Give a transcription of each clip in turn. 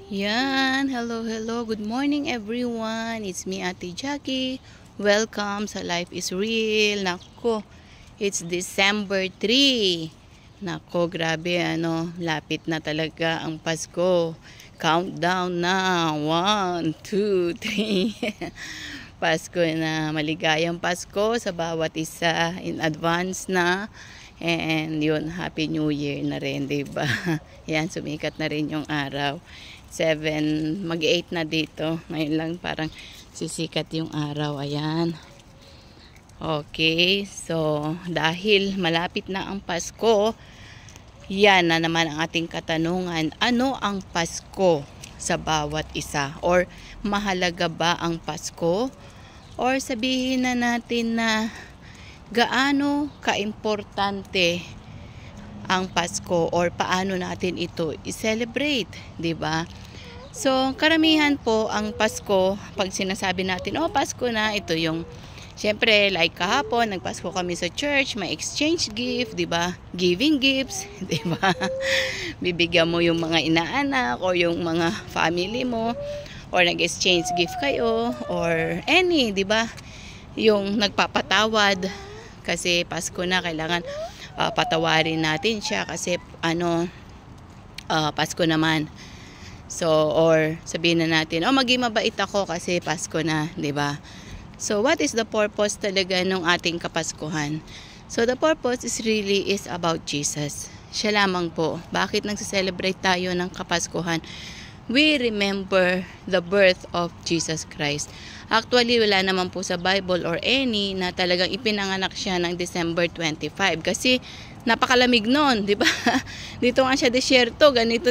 Yan, hello, good morning everyone. It's me, Ate Jackie. Welcome sa Life is Real. Nako, it's December 3. Nako, grabe lapit na talaga ang Pasko. Countdown na, 1, 2, 3. Pasko na, maligayang Pasko sa bawat isa in advance na. And yun, Happy New Year na rin, diba? Yan, sumikat na rin yung araw. 7, mag-8 na dito. Ngayon lang parang sisikat yung araw. Ayan. Okay, so dahil malapit na ang Pasko, yan na naman ang ating katanungan. Ano ang Pasko sa bawat isa? Or mahalaga ba ang Pasko? Or sabihin na natin na gaano kaimportante ang Pasko or paano natin ito i-celebrate, 'di ba? So, karamihan po ang Pasko, pag sinasabi natin, oh, Pasko na, ito yung syempre, like kahapon, nagpasko kami sa church, may exchange gift, 'di ba? Giving gifts, 'di ba? Bibigyan mo yung mga inaanak o yung mga family mo or nag-exchange gift kayo or any, 'di ba? Yung nagpapatawad kasi Pasko na, kailangan patawarin natin siya kasi Pasko naman. So, or sabihin na natin, oh, maging mabait ako kasi Pasko na, 'di ba? So, what is the purpose talaga ng ating Kapaskuhan? So, the purpose is really about Jesus. Siya lamang po. Bakit nagse-celebrate tayo ng Kapaskuhan? We remember the birth of Jesus Christ. Actually, wala naman po sa Bible or any na talagang ipinanganak siya ng December 25 kasi napakalamig noon, 'di ba? Dito nga siya desierto, ganito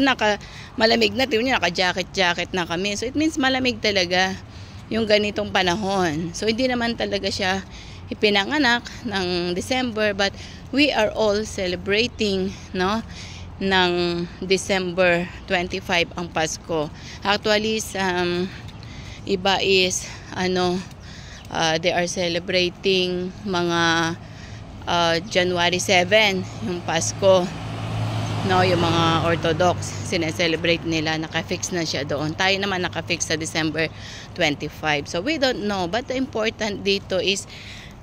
malamig na, tingnan niyo, naka-jacket na kami. So it means malamig talaga yung ganitong panahon. So hindi naman talaga siya ipinanganak ng December, but we are all celebrating, no? Ng December 25 ang Pasko. Actually, iba is they are celebrating mga January 7 yung Pasko, no, yung mga Orthodox sineselebrate nila, nakafix na siya doon. Tayo naman nakafix sa December 25. So we don't know, but the important dito is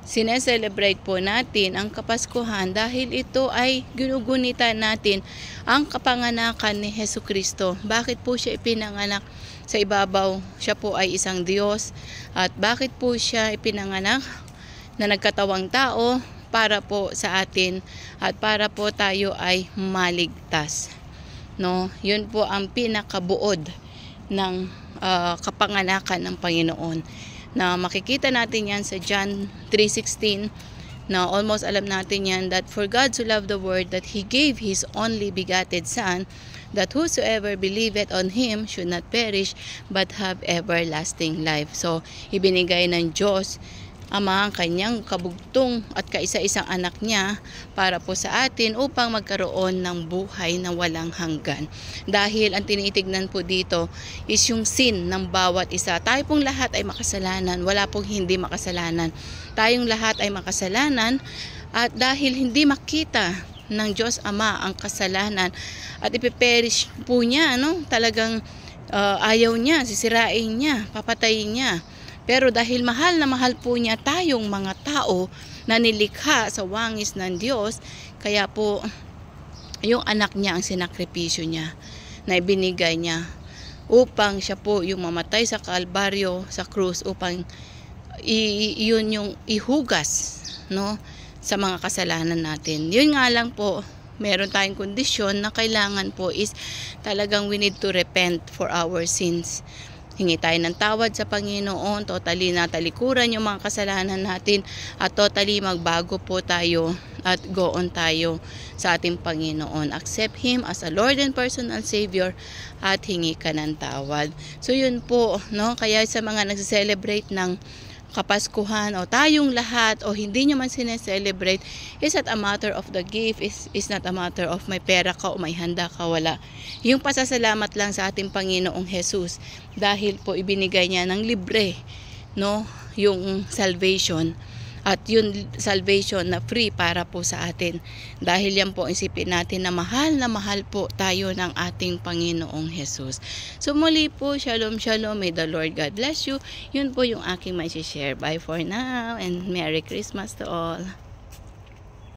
sineselebrate po natin ang Kapaskuhan dahil ito ay ginugunita natin ang kapanganakan ni Jesucristo. Bakit po siya ipinanganak sa ibabaw? Siya po ay isang Diyos. At bakit po siya ipinanganak na nagkatawang tao? Para po sa atin at para po tayo ay maligtas. No? Yun po ang pinakabuod ng kapanganakan ng Panginoon. Na makikita natin yan sa John 3:16, na almost alam natin yan, that for God so loved the world that He gave His only begotten Son, that whosoever believeth on Him should not perish but have everlasting life. So, ibinigay ng Diyos Ama ang kanyang kabugtong at kaisa-isang anak niya para po sa atin upang magkaroon ng buhay na walang hanggan. Dahil ang tinitignan po dito is yung sin ng bawat isa. Tayo pong lahat ay makasalanan, wala pong hindi makasalanan. Tayong lahat ay makasalanan at dahil hindi makita ng Diyos Ama ang kasalanan at ipiperish po niya, talagang ayaw niya, sisirain niya, papatayin niya. Pero dahil mahal na mahal po niya tayong mga tao na nilikha sa wangis ng Diyos, kaya po yung anak niya ang sinakripisyo niya, na ibinigay niya upang siya po yung mamatay sa Kalbaryo, sa krus, upang yun yung ihugas, no, sa mga kasalanan natin. Yun nga lang po, meron tayong kondisyon na kailangan po is talagang we need to repent for our sins. Hingi tayo ng tawad sa Panginoon, totally natalikuran yung mga kasalanan natin at totally magbago po tayo at go on tayo sa ating Panginoon. Accept Him as a Lord and personal Savior at hingi ka ng tawad. So yun po, no? Kaya sa mga nagse-celebrate ng Kapaskuhan o tayong lahat o hindi nyo man sineselebrate, is not a matter of the gift, is not a matter of may pera ka o may handa ka, wala. Yung pasasalamat lang sa ating Panginoong Jesus dahil po ibinigay niya ng libre, no, yung salvation. At yun salvation na free para po sa atin. Dahil yan po isipin natin na mahal po tayo ng ating Panginoong Jesus. So muli po, shalom shalom, may the Lord God bless you. Yun po yung aking may share. Bye for now and Merry Christmas to all.